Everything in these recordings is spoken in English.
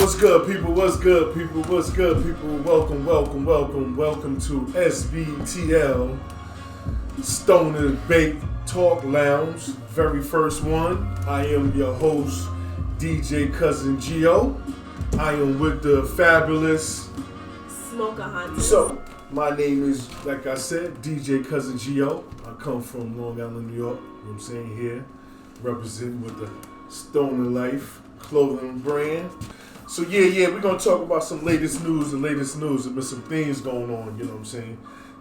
What's good, people? What's good, people? What's good, people? Welcome to S.B.T.L. Stoner Baked Talk Lounge. Very first one. I am your host, DJ Cousin Gio. I am with the fabulous Smoker Hunter. So, my name is, like I said, DJ Cousin Gio. I come from Long Island, New York. You know what I'm saying? Here, representing with the Stoner Life clothing brand. So yeah, we're gonna talk about some latest news. There's been some things going on, you know what I'm saying?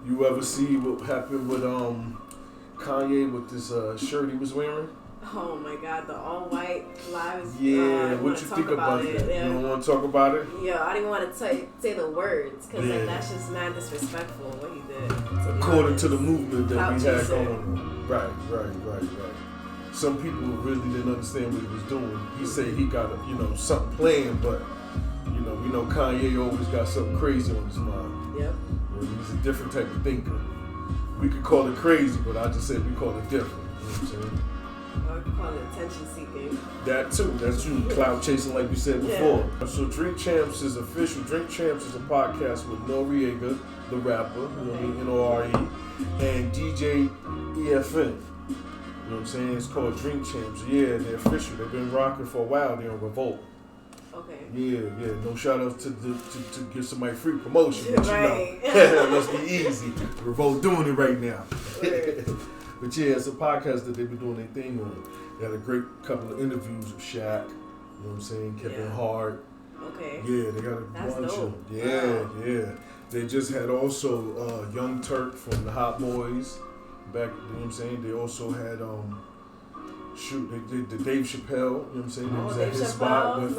You ever see what happened with Kanye with this shirt he was wearing? Oh my God, the all white lives. Yeah, what you think about that? Yeah. You don't want to talk about it? Yeah, I didn't want to say the words because like, that's just mad disrespectful what he did. According to the movement that we had going on. Right. Some people really didn't understand what he was doing. He said he got something planned, but we know Kanye always got something crazy on his mind. Yep. He's a different type of thinker. We could call it crazy, but I just said we call it different. You know what I'm saying? Or we could call it attention seeking. That too. That's true. Cloud chasing, like we said before. Yeah. So Drink Champs is official. Drink Champs is a podcast with Noriega, the rapper, N-O-R-E, and DJ EFN. You know what I'm saying? It's called Drink Champs. Yeah, they're official. They've been rocking for a while. They're on Revolt. Okay. Yeah. No shout outs to give somebody free promotion. But right. Let's be easy. Revolt doing it right now. Right. But yeah, it's a podcast that they've been doing their thing on. They had a great couple of interviews with Shaq. You know what I'm saying? Kevin Hart. Okay. Yeah, they got a bunch of. Yeah. They just had also Young Turk from the Hot Boys. Back, you know what I'm saying? They also had they did the Dave Chappelle, you know what I'm saying? They was at his spot with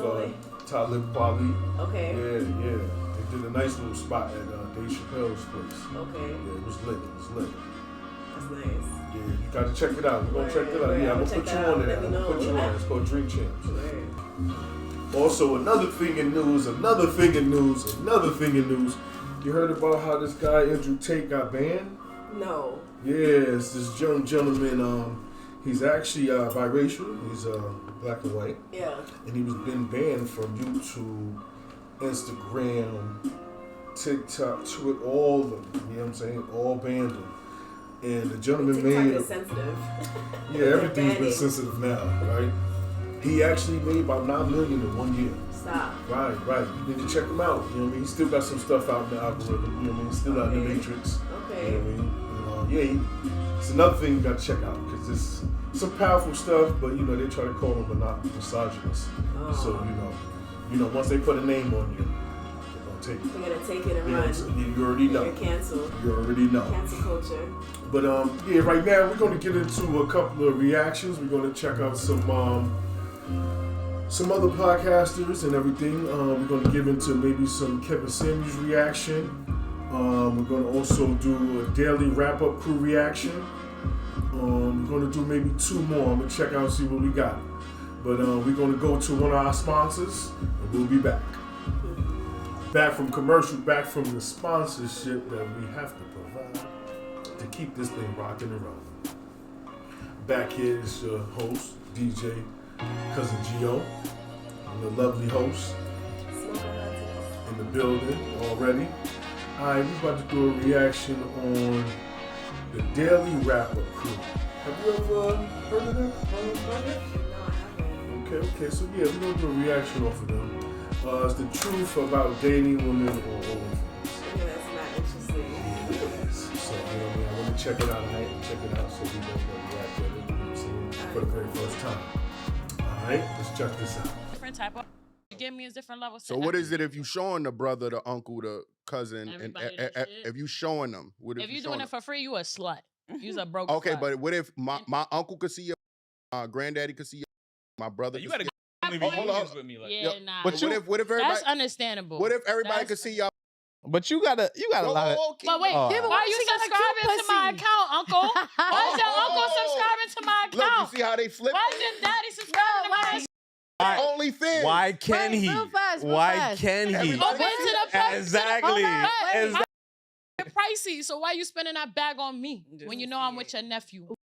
Talib Kweli. Okay. Yeah. They did a nice little spot at Dave Chappelle's place. Okay. Yeah, it was lit. That's nice. Yeah, you gotta check it out. We're gonna check it out. Yeah, I'm gonna put you on there. It's called Drink Champs. Right. Also, another thing in news. You heard about how this guy Andrew Tate got banned? No. Yes, this young gentleman, he's actually biracial. He's black and white. Yeah. And he was been banned from YouTube, Instagram, TikTok, Twitter, all of them. You know what I'm saying? All banned him. And the gentleman TikTok is sensitive. Yeah, everything's been sensitive now, right? He actually made about $9 million in 1 year. Stop. Right. You need to check him out. You know what I mean? He still got some stuff out in the algorithm. You know what I mean? He's still out in the matrix. Okay. You know what I mean? It's another thing you got to check out because it's some powerful stuff, but they try to call him misogynist. Oh. So once they put a name on you, they're gonna take it. They're gonna take it and run. You already know. You're canceled. You already know. Cancel culture. But right now we're gonna get into a couple of reactions. We're gonna check out some other podcasters and everything. We're gonna give into maybe some Kevin Samuels reaction. We're gonna also do a daily wrap-up crew reaction. We're gonna do maybe 2 more. I'm gonna check out and see what we got. But we're gonna go to one of our sponsors, and we'll be back. Back from commercial, back from the sponsorship that we have to provide to keep this thing rocking and rolling. Back here is your host, DJ Cousin Gio. I'm the lovely host in the building already. Alright, we're about to do a reaction on the Daily Wrap-Up Crew. Have you ever heard of them? Okay, so yeah, we're gonna do a reaction off of them. It's the truth about dating women or OnlyFans. That's not interesting. Yes. So, I want to check it out. Check it out so we know what we react at it for the very first time. Alright, let's check this out. Different type of you give me a different level. So what is it if you showing the brother, the uncle, the cousin, Everybody and if you showing them? What if you doing it for free, you a slut. You's a broke Okay, slut. but what if my uncle could see your granddaddy could see your my brother? You gotta see get hold with me, like. yeah, nah. But what if everybody? That's understandable. What if everybody could see y'all? But you got a lot of. But wait, Oh. why are you subscribing to my account, Uncle? Why is your uncle subscribing to my Look, account? you see how they flip? Why is your daddy subscribing to my account? OnlyFans. Why can he? Why can he? Everybody- Open to the back. Exactly. It's pricey, so why you spending that bag on me when you know I'm with your nephew?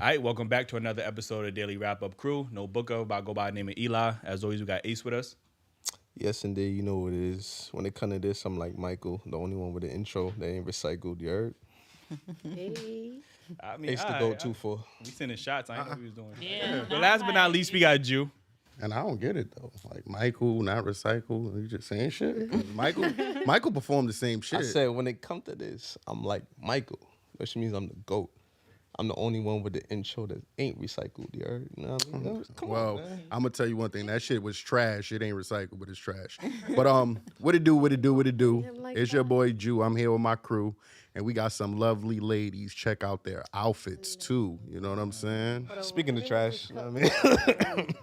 All right, welcome back to another episode of Daily Wrap Up Crew. No booker, but I go by the name of Eli. As always, we got Ace with us. Yes, indeed. You know what it is. When it comes to this, I'm like Michael, the only one with the intro that ain't recycled. You heard? Hey. I mean, Ace the go-to for. We sending shots. I ain't know what we was doing. Yeah. But last but not least, we got Jew. And I don't get it though. Like Michael, not recycle. You just saying shit. Michael performed the same shit. I said when it comes to this, I'm like Michael, which means I'm the GOAT. I'm the only one with the intro that ain't recycled. You heard? You know what I mean? Come on, man. I'm gonna tell you one thing. That shit was trash. It ain't recycled, but it's trash. But what it do? It's your boy Jew. I'm here with my crew, and we got some lovely ladies. Check out their outfits too. You know what I'm saying? Speaking of trash, you know what I mean?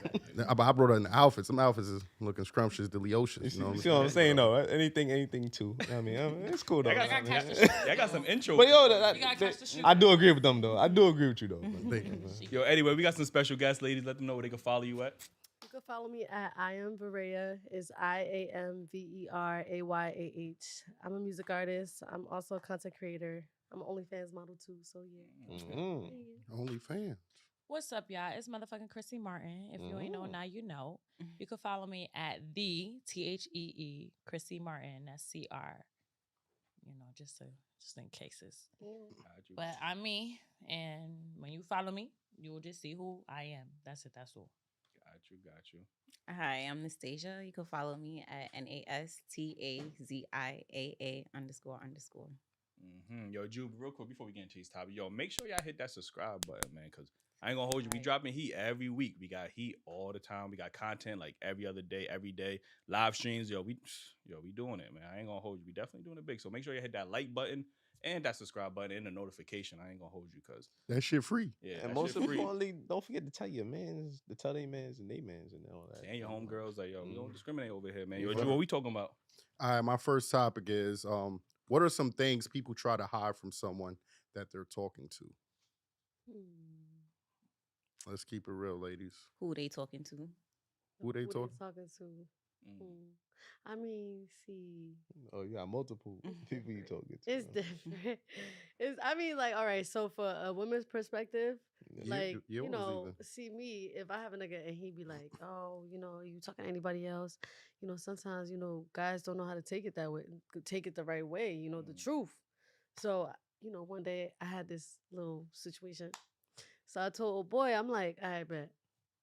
I brought in the outfits. Some outfits is looking scrumptious, delicious. You know You see what I'm saying, though? Anything too. I mean, it's cool though. I got some intro. But yo, You gotta catch the shoe. I do agree with them though. I do agree with you though. Yo, anyway, we got some special guests, ladies. Let them know where they can follow you at. You can follow me at I am Varaya. It's IAMVERAYAH. I'm a music artist. I'm also a content creator. I'm an OnlyFans model too. So yeah. OnlyFans. What's up, y'all? It's motherfucking Chrissy Martin. If you ain't know, now you know. You can follow me at the THEE Chrissy Martin. That's CR. You know, just in cases. But I'm me, and when you follow me, you will just see who I am. That's it. That's all. Got you. Hi, I'm Nastasia. You can follow me at NASTAZIAAA__. Yo, Jew, real quick before we get into these topics, yo, make sure y'all hit that subscribe button, man, because I ain't gonna hold you. We dropping heat every week. We got heat all the time. We got content like every other day, every day. Live streams, we doing it, man. I ain't gonna hold you. We definitely doing it big. So make sure you hit that like button and that subscribe button and the notification. I ain't gonna hold you because that shit free. Yeah, And that most shit free. importantly, don't forget to tell your mans, to tell their mans and they mans and all that. And your homegirls, like, yo, we don't discriminate over here, man. Yo, Drew, what we talking about? All right, my first topic is what are some things people try to hide from someone that they're talking to? Let's keep it real, ladies. Who they talking to? Who they talking to? I mean, see. Oh, you got multiple people you talking to. It's different. All right, so for a woman's perspective, you know, see me, if I have a nigga and he be like, oh, you know, you talking to anybody else, you know, sometimes, you know, guys don't know how to take it that way, take it the right way, you know, the truth. So, you know, one day I had this little situation. So I told old boy, I'm like, all right, bet.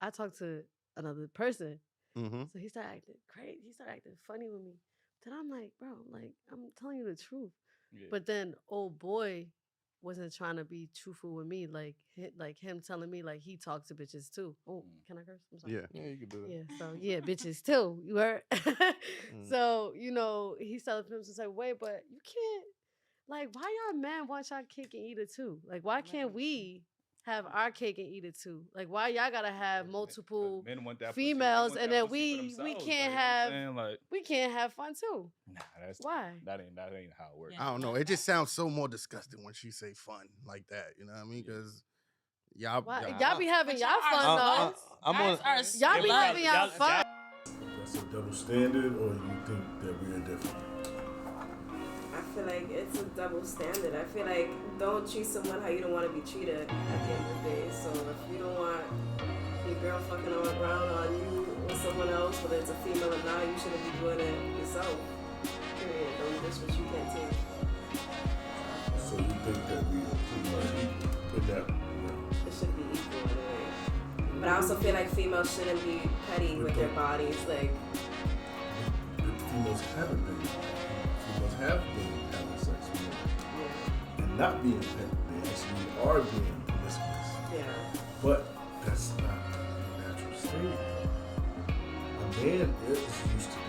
I talked to another person. Mm-hmm. So he started acting crazy. He started acting funny with me. Then I'm like, bro, like I'm telling you the truth. Yeah. But then old boy wasn't trying to be truthful with me, like him telling me like he talks to bitches too. Oh, can I curse? I'm sorry. Yeah, you can do that. Yeah, so yeah, bitches too. You heard? So he's telling him to say, wait, but you can't. Like, why y'all men want y'all cake and eat it too? Like, why can't we have our cake and eat it too? Like, why y'all gotta have multiple Men want that females pussy, and that then pussy for we themselves, can't like, have you know what I'm saying? Like, we can't have fun too? nah, that's Why? That ain't how it works. I don't know. It just sounds so more disgusting when she say fun like that. You know what I mean? Because y'all be having y'all fun though. Y'all be having y'all fun. That's a double standard, or you think that we are different? I feel like it's a double standard. I feel like don't treat someone how you don't want to be treated at the end of the day. So if you don't want your girl fucking around on you with someone else, whether it's a female or not, you shouldn't be doing it yourself. Period. Don't dish what you can't take. So you think that we are pretty much equal in that? It should be equal in a way. But I also feel like females shouldn't be petty with their bodies. Like, but females haven't been. Females have been having sex with men. And not being petty. They actually are being promiscuous. Yeah. But that's not the natural state. A man is used to it.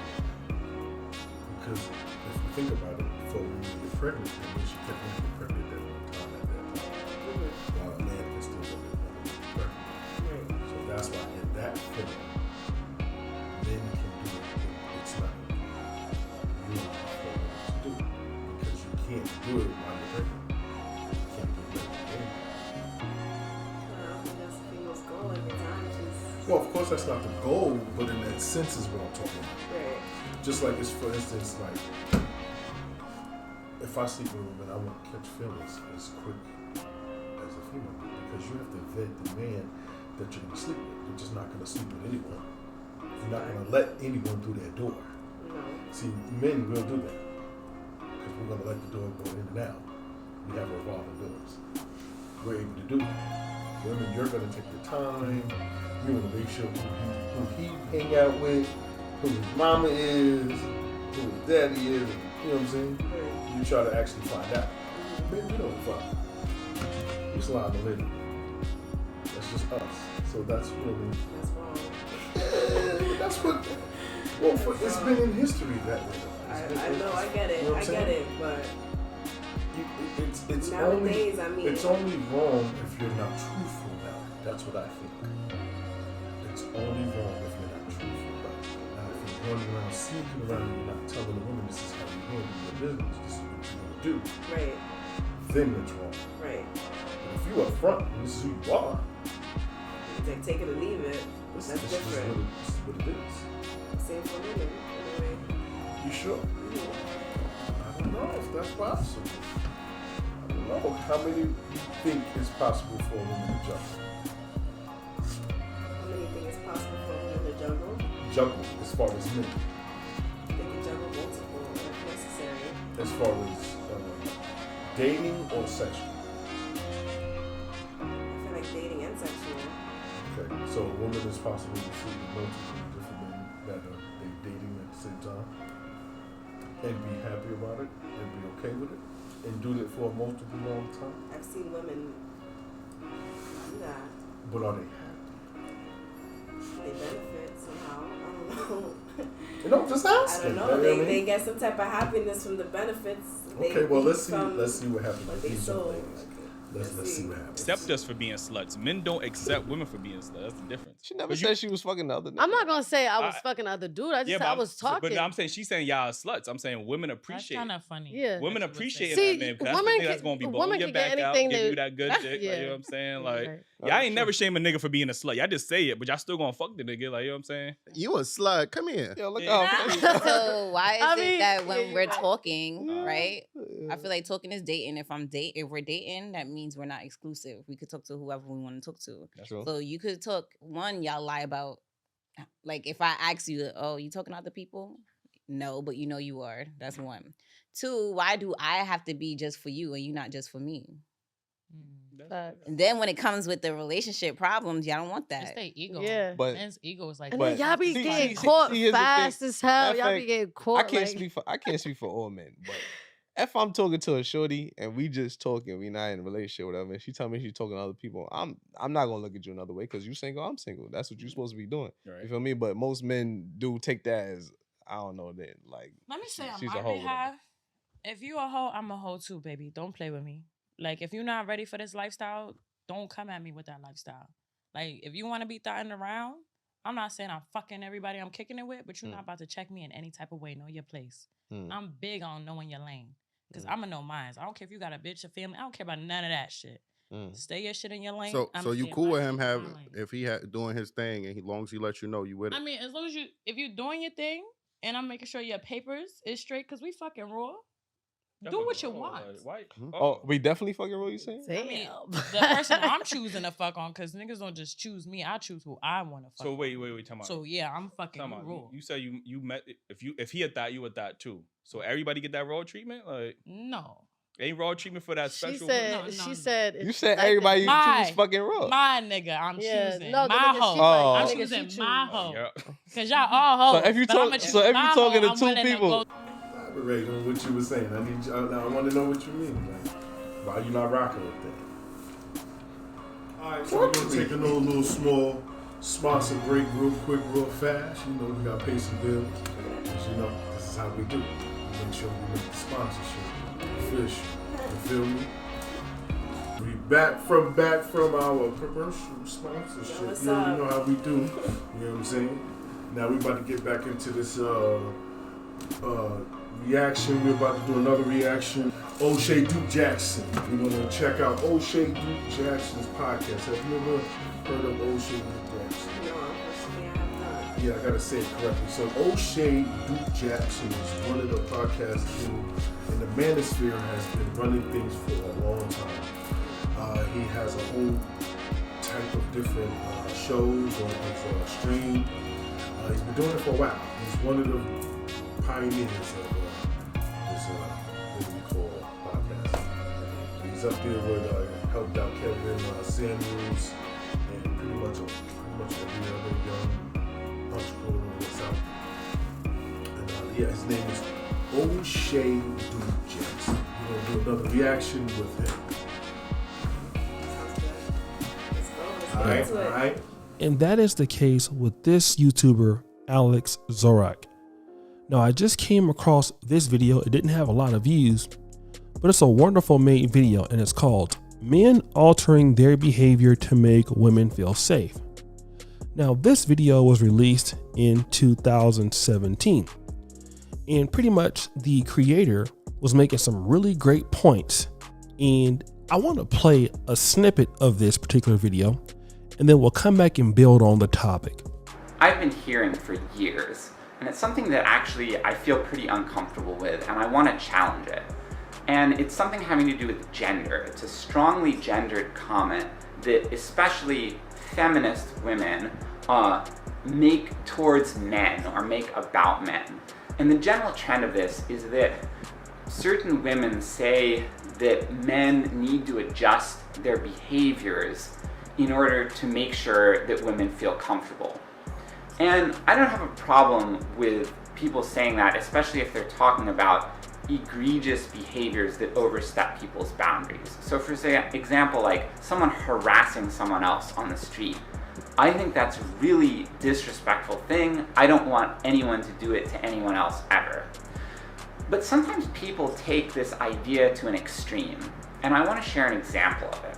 Because if you think about it, before when you get pregnant, that means you can't get pregnant at one time at that time. While a man can still get pregnant. So that's why in that point, men can do it. It's not really for women to do. Because you can't do it while you're pregnant. You can't get pregnant anyway. I don't think that's the female's goal every time. Well, of course that's not the goal, but in that sense is what I'm talking about. Right. Just like it's, for instance, like if I sleep with a woman, I won't catch feelings as quick as a female do, because you have to vet the man that you're gonna sleep with. You're just not gonna sleep with anyone. You're not gonna let anyone through that door. No. See, men will do that because we're gonna let the door go in and out. We have revolving doors. We're able to do that. Women, you're gonna take your time. You wanna make sure who he hang out with, who his mama is, who his daddy is, you know what I'm saying? You try to actually find out. Men, we don't fuck. We slide the lady. That's just us. So that's really... That's wrong. That's what... Well, it's been in history that way. I know, I get it. You know I get it, but... It's nowadays, only, it's only wrong if you're not truthful now. That's what I think. It's only wrong if you're not truthful about it. Now, if you're running around sneaking around and you're not telling the woman this is how you handle your business, this is what you're going to do, right, then it's wrong. Right. But if you up front and this is who you are, like take it or leave it, that's different. This is what it is. Same for women, anyway. You sure? I don't know if that's possible. I don't know. How many do you think is possible for a woman to juggle? How many think it's possible for a woman to juggle? Juggle, as far as men. They can juggle multiple if necessary. As far as dating or sexual? I feel like dating and sexual. Okay, so a woman is possible to sleep with multiple different men that are dating at the same time and be happy about it and be okay with it and do it for a multiple long time? I've seen women do that. But are they happy? They benefit somehow. I don't know. No, just asking. I don't know. They get some type of happiness from the benefits. Okay, well let's see what happens with these young ladies. Okay. Let's see what happens. Accept us for being sluts. Men don't accept women for being sluts. That's the difference. She never said she was fucking the other nigga. I'm not gonna say I was fucking the other dude. I just said I was talking. But I'm saying she's saying y'all are sluts. I'm saying women appreciate. That's kind of funny. Yeah. Women appreciate See, that man. That's women the thing can- that's gonna be women blowing your can get back out, anything give they- you that good dick. Yeah. Like, you know what I'm saying? Like, Right. y'all ain't never shame a nigga for being a slut. Y'all just say it, but y'all still gonna fuck the nigga. Like, you know what I'm saying? You a slut. Come here. Yo, look Yeah. out. So why is I it mean, that when yeah, we're you're right. talking, right? I feel like talking is dating. If we're dating, that means we're not exclusive. We could talk to whoever we want to talk to. That's true. So you could talk. One, y'all lie about. Like if I ask you, oh, you talking to other people? No, but you know you are. That's one. Two, why do I have to be just for you and you not just for me? And then when it comes with the relationship problems, y'all don't want that. It's their ego. Yeah. But men's ego is like. And then y'all be see, getting see, caught see, here's the fast thing. as hell. In Y'all be fact, getting caught. I can't speak for all men, but if I'm talking to a shorty and we just talking, we not in a relationship, or whatever, and she tell me she's talking to other people, I'm not gonna look at you another way because you single, I'm single. That's what you're supposed to be doing. Right. You feel me? But most men do take that as, I don't know, that like. Let me say, she's on a my hoe. behalf, if you a hoe, I'm a hoe too, baby. Don't play with me. Like, if you're not ready for this lifestyle, don't come at me with that lifestyle. Like, if you want to be thotting around, I'm not saying I'm fucking everybody I'm kicking it with, but you're not about to check me in any type of way. Know your place. I'm big on knowing your lane. Because I'm going to know mine. I don't care if you got a bitch, a family. I don't care about none of that shit. Stay your shit in your lane. So you cool with him if he doing his thing, and as long as he lets you know you with it? I mean, as long as if you're doing your thing, and I'm making sure your papers is straight, because we fucking raw. Do what you want. Oh, we definitely fucking raw, you saying? I mean, the person I'm choosing to fuck on, because niggas don't just choose me. I choose who I want to fuck. So wait, time out. So yeah, I'm fucking raw. You said you met if he had that, you would that too. So everybody get that raw treatment? Like no. Ain't raw treatment for that special. She said. You said like everybody you choose fucking raw. My nigga, I'm choosing no, my hoe. I'm choosing my hoe. Cause y'all all hoes. So if you talking to two people. Elaborate on what you were saying. I want to know what you mean. Like, why you not rocking with that? All right, so we're gonna take a little small sponsor break, real quick, real fast. You know, we got to pay some bills. Cause you know this is how we do. We make sure we make the sponsorship. Fish, you feel me? We back from our commercial sponsorship. You know how we do. You know what I'm saying? Now we about to get back into this reaction. We're about to do another reaction. O'Shea Duke Jackson. We're gonna check out O'Shea Duke Jackson's podcast. Have you ever heard of O'Shea Duke Jackson? No, unfortunately I have not. Yeah, I gotta say it correctly. So O'Shea Duke Jackson is one of the podcasts in the manosphere has been running things for a long time. He has a whole type of different shows on his stream. He's been doing it for a while. He's one of the pioneers of this what we call podcast. He's up there with helped out Kevin Samuels and pretty much every other young entrepreneur that's out there. And his name is O'Shea Duke Jackson. We're gonna do another reaction with him. All right. And that is the case with this YouTuber, Alex Zorak. Now, I just came across this video. It didn't have a lot of views, but it's a wonderful made video, and it's called Men Altering Their Behavior to Make Women Feel Safe. Now, this video was released in 2017, and pretty much the creator was making some really great points. And I want to play a snippet of this particular video, and then we'll come back and build on the topic. I've been hearing for years, and it's something that actually I feel pretty uncomfortable with, and I want to challenge it. And it's something having to do with gender. It's a strongly gendered comment that especially feminist women make towards men or make about men. And the general trend of this is that certain women say that men need to adjust their behaviors in order to make sure that women feel comfortable. And I don't have a problem with people saying that, especially if they're talking about egregious behaviors that overstep people's boundaries. So for example, like someone harassing someone else on the street. I think that's a really disrespectful thing. I don't want anyone to do it to anyone else ever. But sometimes people take this idea to an extreme, and I want to share an example of it.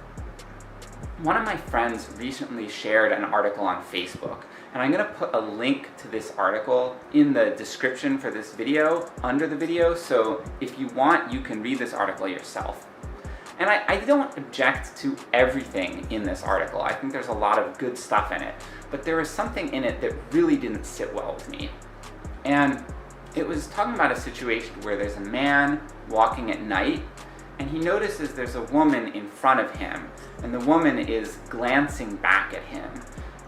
One of my friends recently shared an article on Facebook, and I'm going to put a link to this article in the description for this video, under the video, so if you want, you can read this article yourself. And I don't object to everything in this article. I think there's a lot of good stuff in it, but there was something in it that really didn't sit well with me. And it was talking about a situation where there's a man walking at night, and he notices there's a woman in front of him, and the woman is glancing back at him.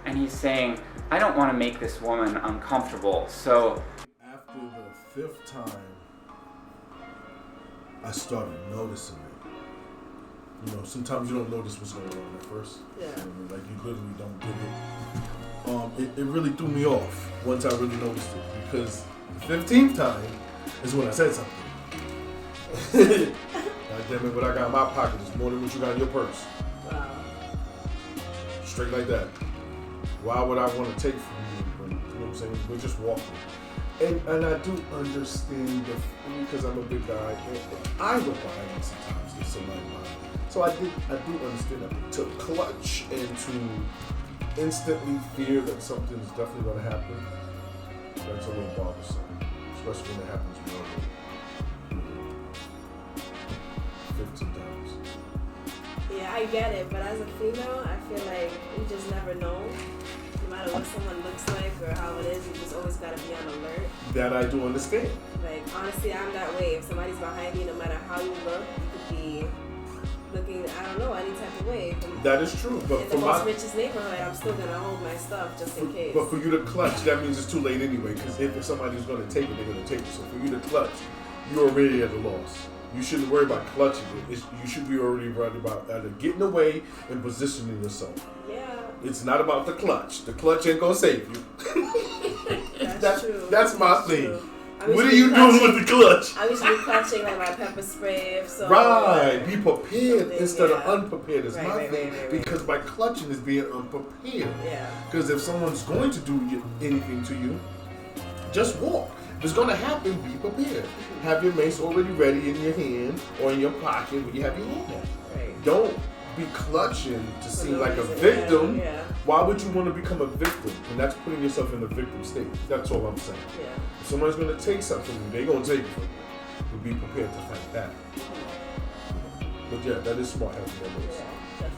And he's saying, I don't want to make this woman uncomfortable, so... After the 5th time, I started noticing it. You know, sometimes you don't notice what's going on at first. Yeah. You know what I mean? Like, you literally don't get it. It really threw me off once I really noticed it, because the 15th time is when I said something. God damn it, what I got in my pocket is more than what you got in your purse. Wow. Straight like that. Why would I want to take from you when, you know what I'm saying, we're just walking? And I do understand because I'm a big guy, and I go behind sometimes if somebody behind. So I do understand that. To clutch and to instantly fear that something's definitely going to happen, that's a little bothersome. Especially when it happens more than 15 times. Yeah, I get it, but as a female, I feel like you just never know. No matter what someone looks like or how it is, you just always gotta be on alert. That I do understand. Like, honestly, I'm that way. If somebody's behind me, no matter how you look, you could be looking, I don't know, any type of way. That is true, but in the most richest neighborhood, I'm still gonna hold my stuff just in case. But for you to clutch, that means it's too late anyway, because if somebody's gonna take it, they're gonna take it. So for you to clutch, you're already at a loss. You shouldn't worry about clutching it. You should be already worried about either getting away and positioning yourself. Yeah. It's not about the clutch. The clutch ain't gonna save you. That's true. That's my thing. True. What are you doing with the clutch? I usually clutching like my pepper spray. If so, right. Be prepared instead of unprepared is my thing. Right. Because by clutching is being unprepared. Yeah. Because if someone's going to do anything to you, just walk. If it's going to happen, be prepared. Have your mace already ready in your hand or in your pocket when you have your hand out. Right. Don't be clutching to seem like a victim. Yeah. Why would you want to become a victim? And that's putting yourself in a victim state. That's all I'm saying. Yeah. If somebody's going to take something from you, they're going to take it from you. But be prepared to fight back. But yeah, that is smart having that mace.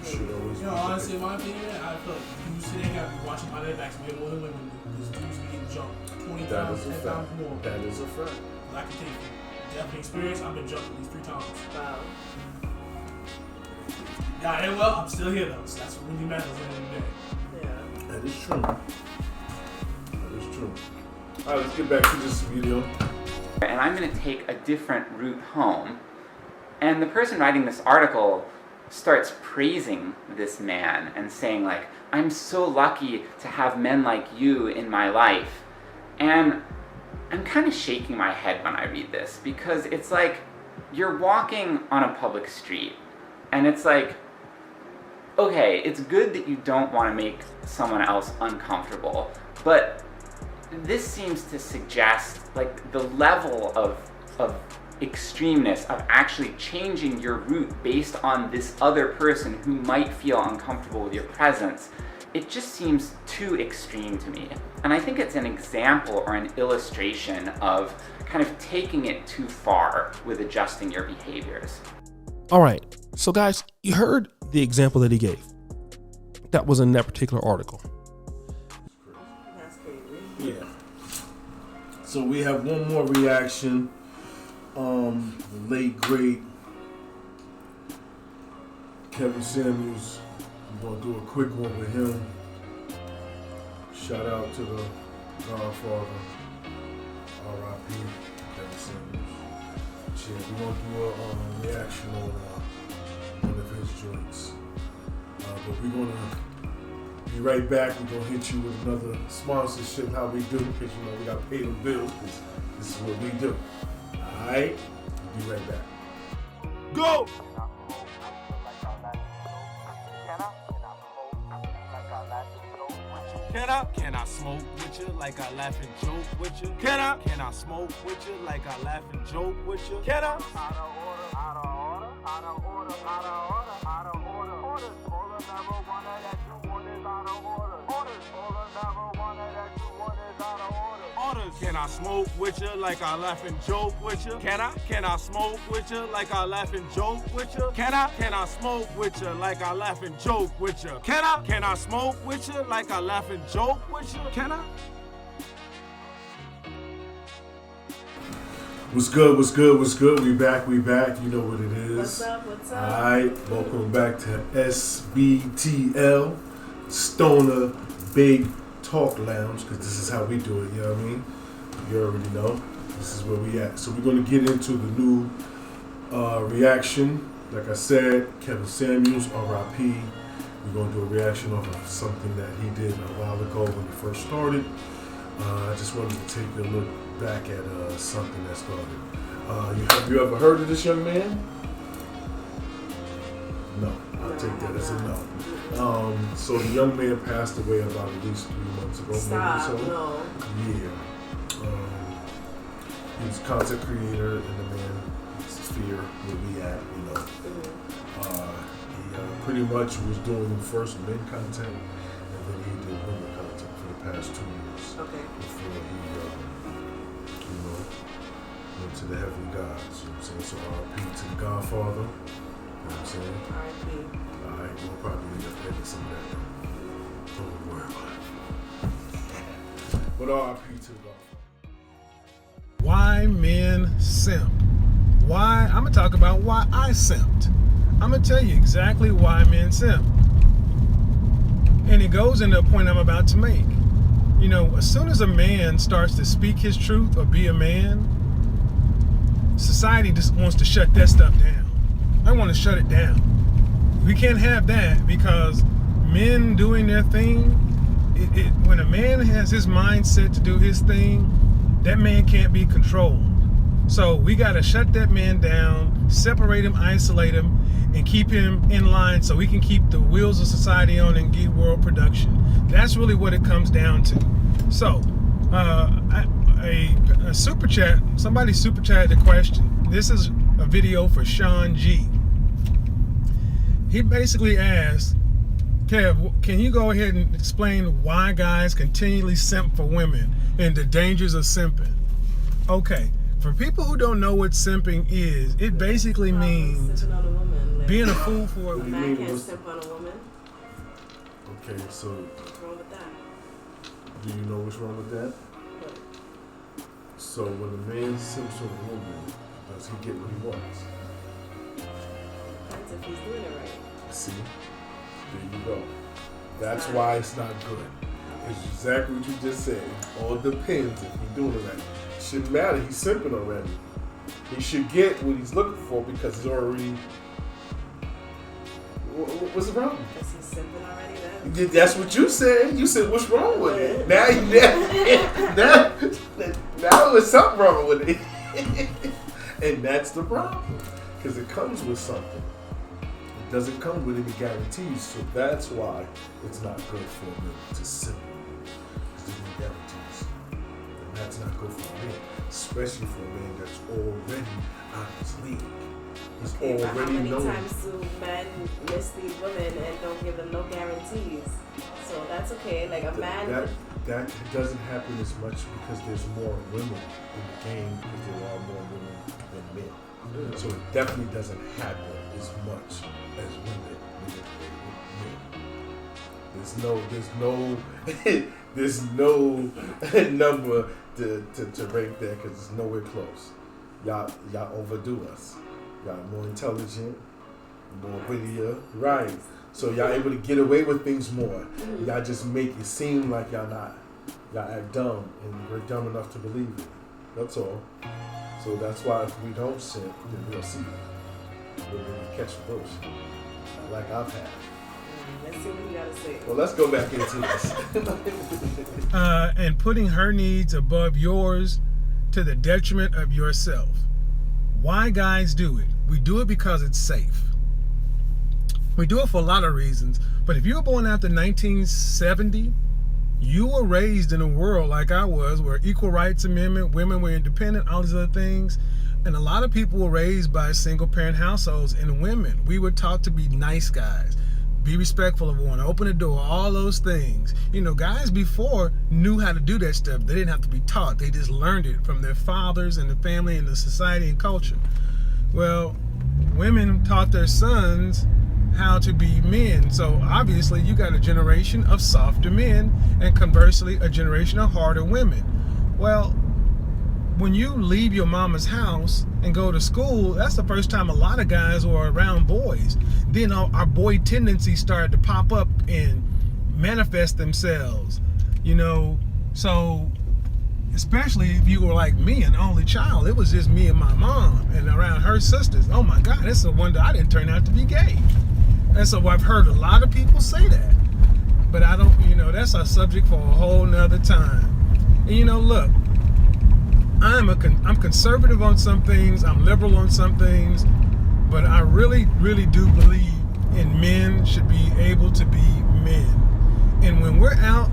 You should always be honestly, in my opinion, I feel like dudes today got to be watching my backs way more than women. Because dudes be getting jumped 20 times, 10 times more. That is a fact. I can take it. Definitely experience. I've been jumped at least 3 times. Wow. Yeah, and well, I'm still here though. So that's what really matters at the end of the day. Yeah. That is true. That is true. All right, let's get back to this video. And I'm going to take a different route home. And the person writing this article starts praising this man and saying like, I'm so lucky to have men like you in my life. And I'm kind of shaking my head when I read this because it's like you're walking on a public street and it's like, okay, it's good that you don't want to make someone else uncomfortable, but this seems to suggest like the level of extremeness of actually changing your route based on this other person who might feel uncomfortable with your presence. It just seems too extreme to me. And I think it's an example or an illustration of kind of taking it too far with adjusting your behaviors. All right, so guys, you heard the example that he gave. That was in that particular article. That's crazy. Yeah. So we have one more reaction. The late great Kevin Samuels. I'm gonna do a quick one with him. Shout out to the Godfather, R.I.P. Kevin Samuels. Shit, we're gonna do a reaction on one of his joints. But we're gonna be right back. We're gonna hit you with another sponsorship. How we do? Because you know we gotta pay the bills. Because this is what we do. All right, be right back. Go. Can I smoke with you like I laugh and joke with you? Can I smoke with you like I laugh and joke with you? Can I? Can I smoke with you like I laugh and joke with you? Can I smoke with you like I laugh and joke with you? Can I smoke with you like I laugh and joke with you? Can I smoke with you like I laugh and joke with you? Can I? What's good? What's good? What's good? We back. You know what it is. What's up? All right. Welcome back to S.B.T.L. Stoner Big Talk Lounge, because this is how we do it. You know what I mean? You already know. This is where we at. So we're going to get into the new reaction like I said, Kevin Samuels, R.I.P. We're going to do a reaction off of something that he did a while ago when he first started. I just wanted to take a look back at something that started. Have you ever heard of this young man? No, I'll take that as a no. So the young man passed away about at least 3 months ago. Stop, maybe so. no. Yeah. He's a content creator in the man sphere where we at, you know. He pretty much was doing first men content, and then he did women content for the past 2 years. Okay. Before he, you know, went to the heavenly gods. You know what I'm saying? So R.I.P. to the Godfather. You know what I'm saying? R.I.P. Alright, we'll probably end up editing some of that. Don't worry about it. But R.I.P. to the Godfather. Why men simp? Why? I'm gonna talk about why I simped. I'm gonna tell you exactly why men simp. And it goes into a point I'm about to make. You know, as soon as a man starts to speak his truth or be a man, society just wants to shut that stuff down. I want to shut it down. We can't have that because men doing their thing, when a man has his mindset to do his thing, that man can't be controlled. So we got to shut that man down, separate him, isolate him, and keep him in line so we can keep the wheels of society on and get world production. That's really what it comes down to. So, a super chat, somebody super chatted the question. This is a video for Sean G. He basically asked, Kev, can you go ahead and explain why guys continually simp for women and the dangers of simping? Okay. For people who don't know what simping is, it basically means being a fool for a man can't simp on a woman. Okay, so what's wrong with that? Do you know what's wrong with that? What? So when a man simps on a woman, does he get what he wants? Depends if he's doing it right. See? There you go. That's why it's not good. It's exactly what you just said. It all depends if he's doing it right. Shouldn't matter, he's simping already. He should get what he's looking for because he's already. What's the problem? Because he's simping already then? That's what you said. You said, what's wrong with it? Now there's something wrong with it. And that's the problem. Because it comes with something. It doesn't come with any guarantees. So that's why it's not good for a man to simp. Because there's no guarantees. That's not good for a man, especially for a man that's already out of his league. He's already but how many known. times do men mislead women and don't give them no guarantees? So that's okay. Like a man. That doesn't happen as much because there's more women in the game because there are more women than men. So it definitely doesn't happen as much as women. There's no number to rank there because it's nowhere close. Y'all overdo us. Y'all more intelligent, more wittier, right? So y'all able to get away with things more. Y'all just make it seem like y'all not. Y'all act dumb, and we're dumb enough to believe it. That's all. So that's why if we don't sin, then we'll see it. We'll really catch the bush, like I've had. Let's see what you gotta say. Well, let's go back into this. And putting her needs above yours to the detriment of yourself. Why guys do it? We do it because it's safe. We do it for a lot of reasons. But if you were born after 1970, you were raised in a world like I was, where equal rights amendment, women were independent, all these other things. And a lot of people were raised by single parent households, and women, we were taught to be nice guys. Be respectful of one, open the door, all those things. You know, guys before knew how to do that stuff. They didn't have to be taught. They just learned it from their fathers and the family and the society and culture. Well, women taught their sons how to be men. So obviously you got a generation of softer men and conversely a generation of harder women. Well, when you leave your mama's house and go to school, that's the first time a lot of guys were around boys. Then our boy tendencies started to pop up and manifest themselves, you know. So Especially if you were like me, an only child. It was just me and my mom, and around her sisters. Oh my God, it's a wonder I didn't turn out to be gay. And so I've heard a lot of people say that. But I don't, that's a subject for a whole nother time. And look, I'm conservative on some things, I'm liberal on some things, but I really, really do believe in men should be able to be men. And when we're out,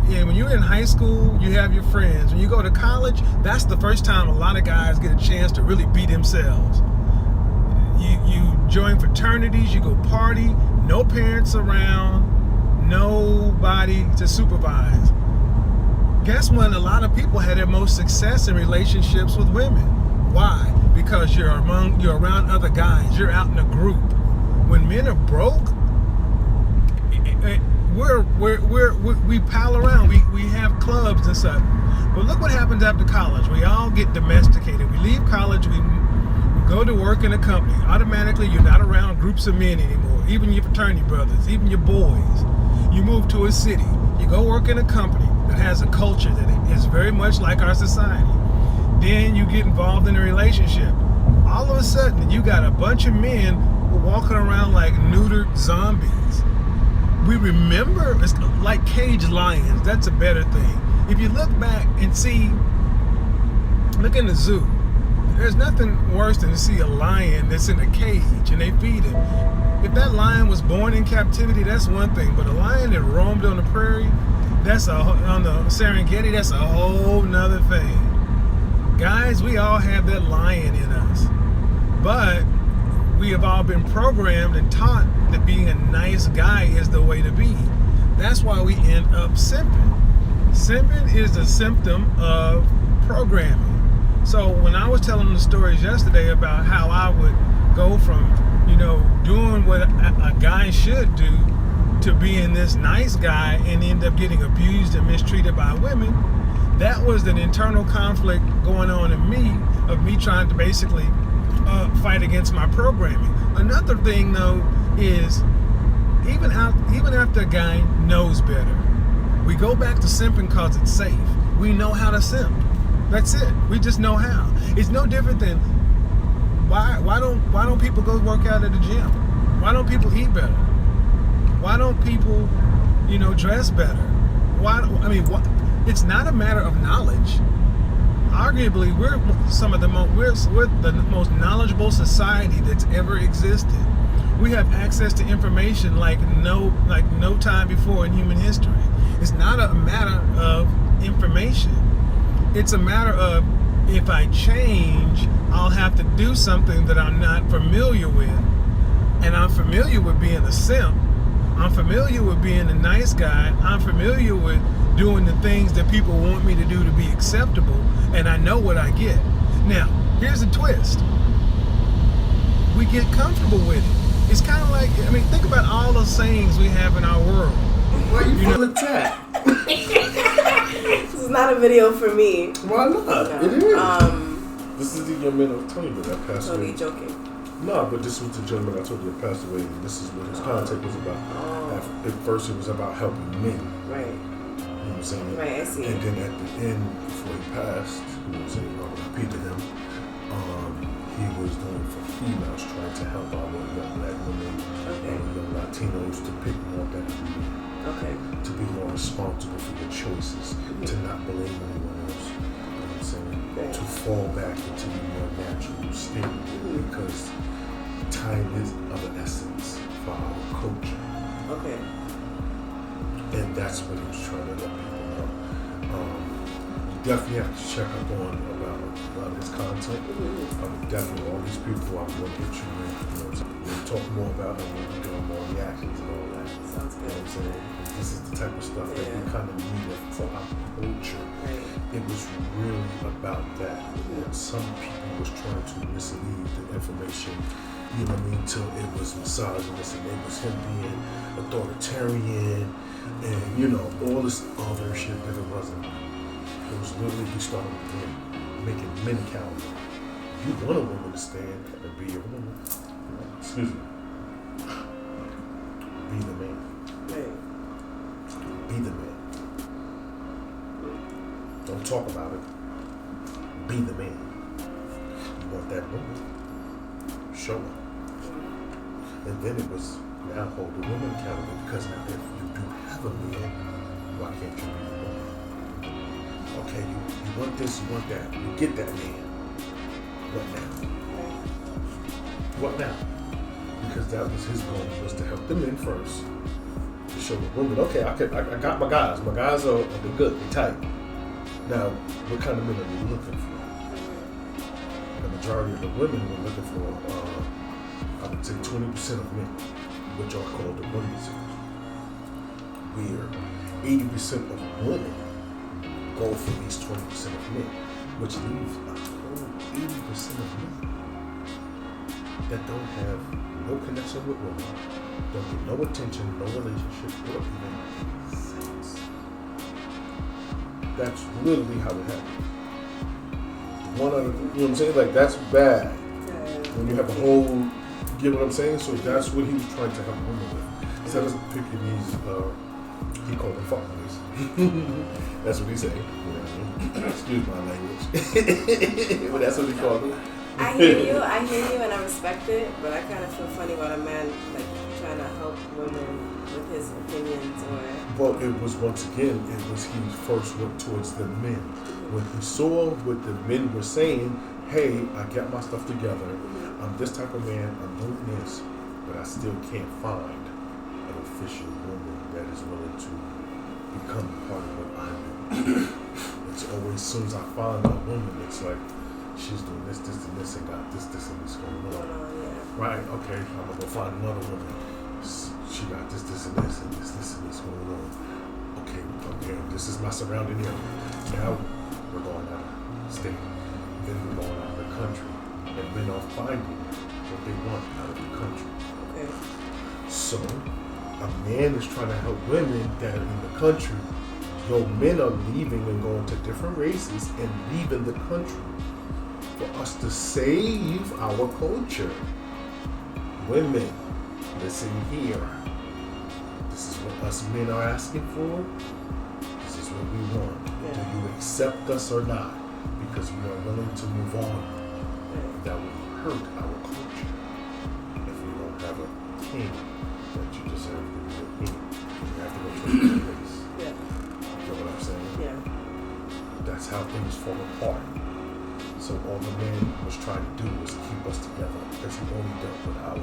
and when you're in high school, you have your friends. When you go to college, that's the first time a lot of guys get a chance to really be themselves. You join fraternities, you go party, no parents around, nobody to supervise. Guess when a lot of people had their most success in relationships with women? Why? Because you're around other guys, you're out in a group. When men are broke, we pal around, we have clubs and stuff. But look what happens after college. We all get domesticated. We leave college, we go to work in a company. Automatically, you're not around groups of men anymore, even your fraternity brothers, even your boys. You move to a city, you go work in a company that has a culture that is very much like our society. Then you get involved in a relationship. All of a sudden, you got a bunch of men walking around like neutered zombies. We remember, it's like caged lions. That's a better thing. If you look back and look in the zoo, there's nothing worse than to see a lion that's in a cage and they feed him. If that lion was born in captivity, that's one thing. But a lion that roamed on the prairie, on the Serengeti, that's a whole nother thing. Guys, we all have that lion in us. But we have all been programmed and taught that being a nice guy is the way to be. That's why we end up simping. Simping is a symptom of programming. So when I was telling the stories yesterday about how I would go from, doing what a guy should do to being this nice guy and end up getting abused and mistreated by women, that was an internal conflict going on in me, of me trying to basically fight against my programming. Another thing though is even after a guy knows better, we go back to simping because it's safe. We know how to simp. That's it. We just know how. It's no different than why don't people go work out at the gym? Why don't people eat better? Why don't people, dress better? It's not a matter of knowledge. Arguably, we're the most knowledgeable society that's ever existed. We have access to information like no time before in human history. It's not a matter of information. It's a matter of, if I change, I'll have to do something that I'm not familiar with. And I'm familiar with being a simp. I'm familiar with being a nice guy. I'm familiar with doing the things that people want me to do to be acceptable. And I know what I get. Now, here's a twist. We get comfortable with it. It's kind of like, think about all the sayings we have in our world. Why you feel attacked? This is not a video for me. Why not? No. It is. This is the young man I told you that passed away. Totally joking. No, but this was the gentleman I told you that passed away, and this is what his contact was about. At first, it was about helping men. Right. You know what I'm saying? Right, I see. And then at the end, before he passed, you know what I'm saying, R.I.P. to him, he was doing for females, trying to help our young black women, young Latinos to pick more better men. Okay. To be more responsible for your choices, to not blame anyone else. You know what I'm saying? Right. To fall back into your more natural state, because time is of the essence for our culture. Okay. And that's what he was trying to let people know. You definitely have to check up on about his content. Definitely, all these people I'm going to get you with. We'll talk more about it when we're doing more reactions and all that. Sounds good. You know what I'm saying? This is the type of stuff that we kind of need for our culture. Right. It was really about that. And some people was trying to mislead the information, till it was misogynist, and it was him being authoritarian, and all this other shit that it wasn't. It was literally he started with men, making men accountable. You want a woman to stand and be a woman. Excuse me. Be the man. Right. Be the man. Don't talk about it. Be the man. You want that woman? Show her. And then it was now hold the woman accountable, because now if you do have a man, why can't you be the woman? Okay, you want this, you want that. You get that man. What now? What now? Because that was his goal, was to help the men first. To show the women, okay, I got my guys. My guys are they're good, they're tight. Now, what kind of men are we looking for? The majority of the women were looking for, I would say 20% of men, which are called the women's. Where 80% of women go for these 20% of men, which leaves a whole 80% of men that don't have no connection with women, don't get no attention, no relationship, or even sex. That's literally how it happened. One other, you know what I'm saying? Like, that's bad. When you have a whole, you get what I'm saying? So that's what he was trying to help women with. Instead of picking these, he called them fuckboys. That's what he said. You know what I mean? Excuse my language. But that's what he called them. I hear you, and I respect it, but I kind of feel funny about a man like trying to help women with his opinions or. Well, it was once again, he first went towards the men. When he saw what the men were saying, hey, I got my stuff together, I'm this type of man, I'm doing this, but I still can't find an official woman that is willing to become part of what I'm doing. It's always, as soon as I find a woman, it's like, she's doing this, and this, and got this, and this going on. Right, okay, I'm gonna go find another woman. She got this, and this, and this going on. Okay, this is my surrounding area. Now we're going out of state. Then we're going out of the country. And men are finding what they want out of the country. Okay. So a man is trying to help women that are in the country. Yo, men are leaving and going to different races and leaving the country for us to save our culture. Women, listen here. This is what us men are asking for. This is what we want. Yeah. Do you accept us or not? Because we are willing to move on. That will hurt our culture if we don't have a king that you deserve to be a king. You have to go to a place. Yeah. You know what I'm saying? Yeah. That's how things fall apart. So all the man was trying to do was keep us together, because he only dealt with our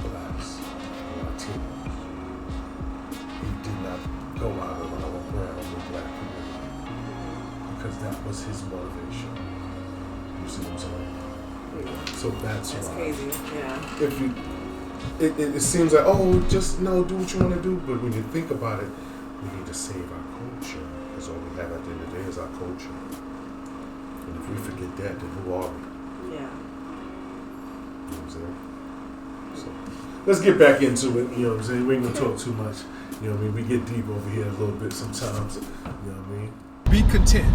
blacks and Latinos. He did not go out of our brown or black community, because that was his motivation. You see what I'm saying? So that's why. Crazy, yeah. If you, it seems like, oh, just do what you want to do, but when you think about it, we need to save our culture, because all we have at the end of the day is our culture. And if we forget that, then who are we? Yeah. You know what I'm saying? So let's get back into it. You know what I'm saying? We ain't gonna talk too much. You know what I mean? We get deep over here a little bit sometimes. You know what I mean? Be content.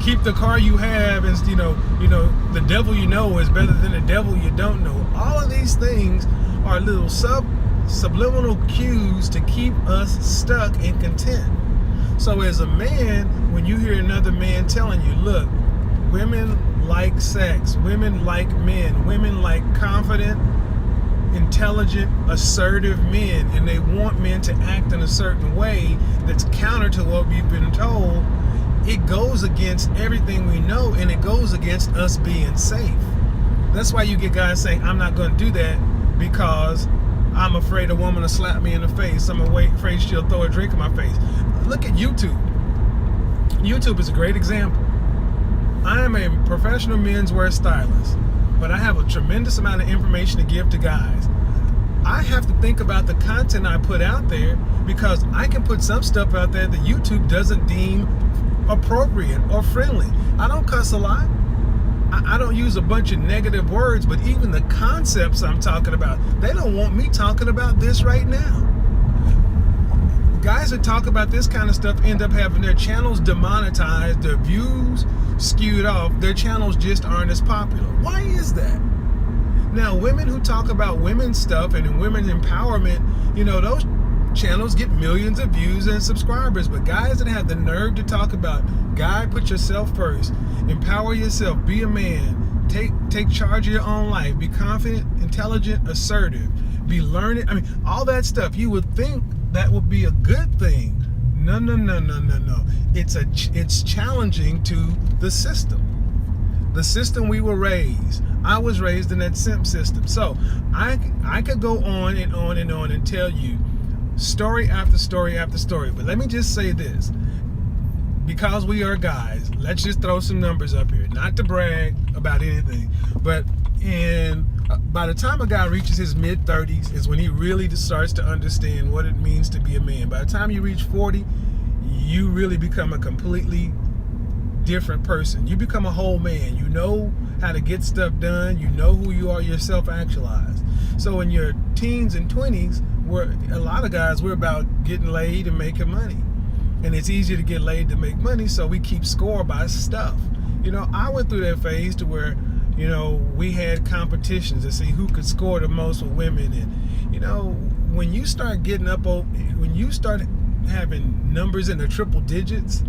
Keep the car you have, and the devil you know is better than the devil you don't know. All of these things are little subliminal cues to keep us stuck and content. So as a man, when you hear another man telling you, look, women like sex, women like men, women like confident, intelligent, assertive men, and they want men to act in a certain way that's counter to what we've been told, it goes against everything we know, and it goes against us being safe. That's why you get guys saying, I'm not going to do that because I'm afraid a woman will slap me in the face. I'm afraid she'll throw a drink in my face. Look at YouTube. YouTube is a great example. I am a professional menswear stylist, but I have a tremendous amount of information to give to guys. I have to think about the content I put out there, because I can put some stuff out there that YouTube doesn't deem appropriate or friendly. I don't cuss a lot. I don't use a bunch of negative words, but even the concepts I'm talking about, they don't want me talking about this right now. Guys that talk about this kind of stuff end up having their channels demonetized, their views skewed off, their channels just aren't as popular. Why is that? Now, women who talk about women's stuff and women empowerment, those channels get millions of views and subscribers, but guys that have the nerve to talk about, guy, put yourself first, empower yourself, be a man, take charge of your own life, be confident, intelligent, assertive, be learned. I mean, all that stuff. You would think that would be a good thing. No. It's challenging to the system. The system we were raised. I was raised in that simp system. So I could go on and on and on and tell you story after story after story. But let me just say this. Because we are guys, let's just throw some numbers up here. Not to brag about anything, but by the time a guy reaches his mid-30s is when he really starts to understand what it means to be a man. By the time you reach 40, you really become a completely different person. You become a whole man. You know how to get stuff done. You know who you are. You're self-actualized. So in your teens and 20s, a lot of guys, we're about getting laid and making money. And it's easier to get laid to make money, so we keep score by stuff. You know, I went through that phase to where, you know, we had competitions to see who could score the most with women. And, you know, when you start getting up, when you start having numbers in the triple digits,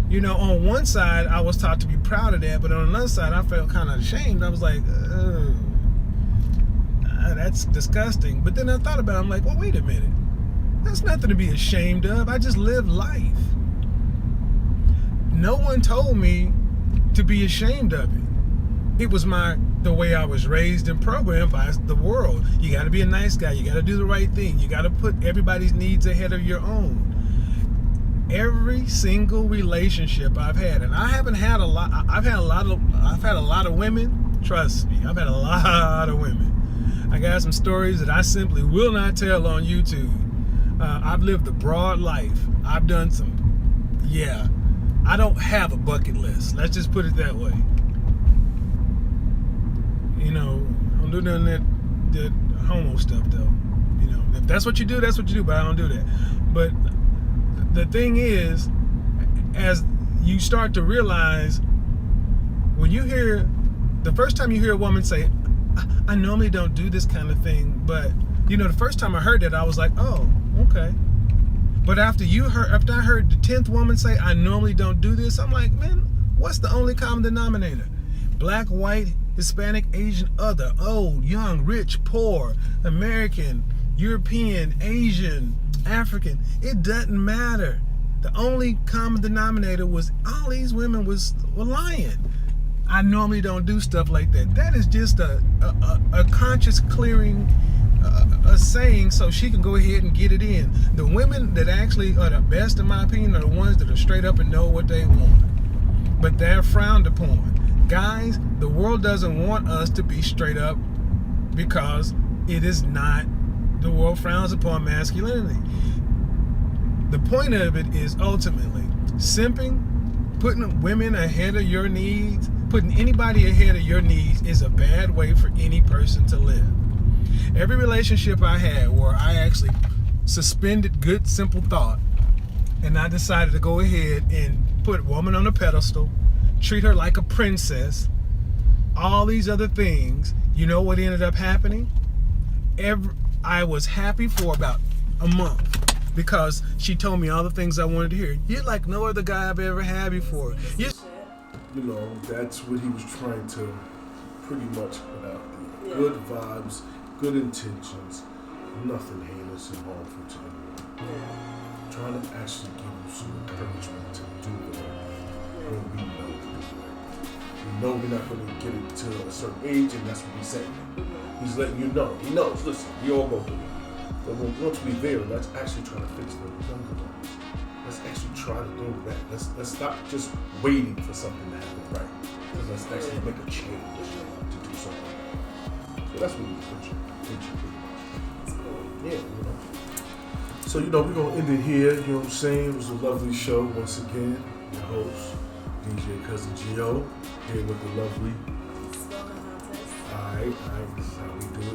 you know, on one side, I was taught to be proud of that, but on another side, I felt kind of ashamed. I was like, that's disgusting. But then I thought about it. I'm like, well, wait a minute. That's nothing to be ashamed of. I just lived life. No one told me to be ashamed of it. It was the way I was raised and programmed by the world. You got to be a nice guy. You got to do the right thing. You got to put everybody's needs ahead of your own. Every single relationship I've had, and I haven't had a lot. I've had a lot of women. Trust me, I've had a lot of women. I got some stories that I simply will not tell on YouTube. I've lived a broad life. I've done I don't have a bucket list. Let's just put it that way. You know, I don't do none of that homo stuff though. You know, if that's what you do, that's what you do, but I don't do that. But the thing is, as you start to realize, when you hear, the first time you hear a woman say, I normally don't do this kind of thing, but, you know, the first time I heard that, I was like, oh, okay. But after I heard the 10th woman say, I normally don't do this, I'm like, man, what's the only common denominator? Black, white, Hispanic, Asian, other, old, young, rich, poor, American, European, Asian, African. It doesn't matter. The only common denominator was all these women were lying. I normally don't do stuff like that. That is just a conscious clearing, a saying so she can go ahead and get it in. The women that actually are the best, in my opinion, are the ones that are straight up and know what they want. But they're frowned upon. Guys, the world doesn't want us to be straight up because it is not. The world frowns upon masculinity. The point of it is ultimately simping, putting women ahead of your needs, putting anybody ahead of your needs is a bad way for any person to live. Every relationship I had where I actually suspended good, simple thought, and I decided to go ahead and put a woman on a pedestal, treat her like a princess, all these other things, you know what ended up happening? I was happy for about a month because she told me all the things I wanted to hear. You're like no other guy I've ever had before. You know, that's what he was trying to pretty much put out there. Good vibes, good intentions, nothing heinous and harmful to anyone. Trying to actually give you some encouragement to do the right thing when we know to do the right thing. We know we're not going to get it to a certain age, and that's what he's saying. He's letting you know. He knows. Listen, we all go through it. But once we're there, let's actually try to fix the younger ones. Let's actually try to do that. Let's stop just waiting for something to happen right. Let's actually make a change to do something. So that's what he's preaching pretty much. Yeah, you know. So, you know, we're going to end it here. You know what I'm saying? It was a lovely show once again. Your host, DJ Cousin Gio, here with the lovely. Alright, this is how we do